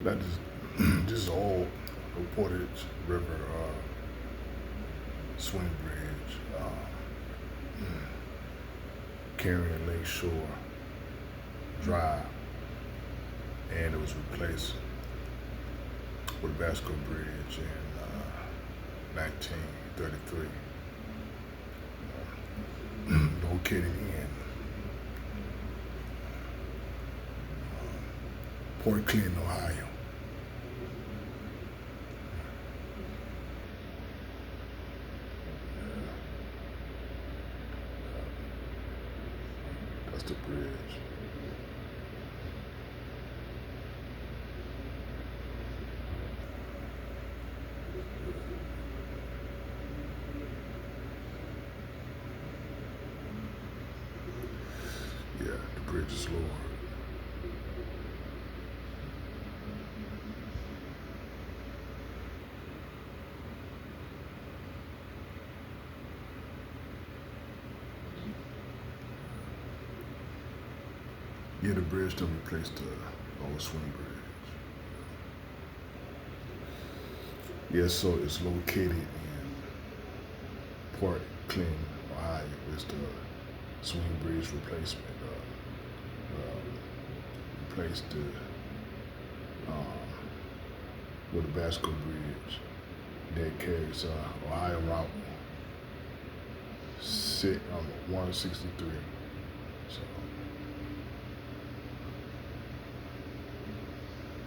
That this old Portage River swing bridge carrying Lakeshore Drive, and it was replaced with Bascule Bridge in 1933, located in Portage, Ohio. That's the bridge. Yeah, the bridge is lowered. Yeah, the bridge to replace the old swing bridge. Yeah, so it's located in Portage, Ohio. It's the swing bridge replacement. Replaced the with the Bascule Bridge that carries Ohio Route 163. So.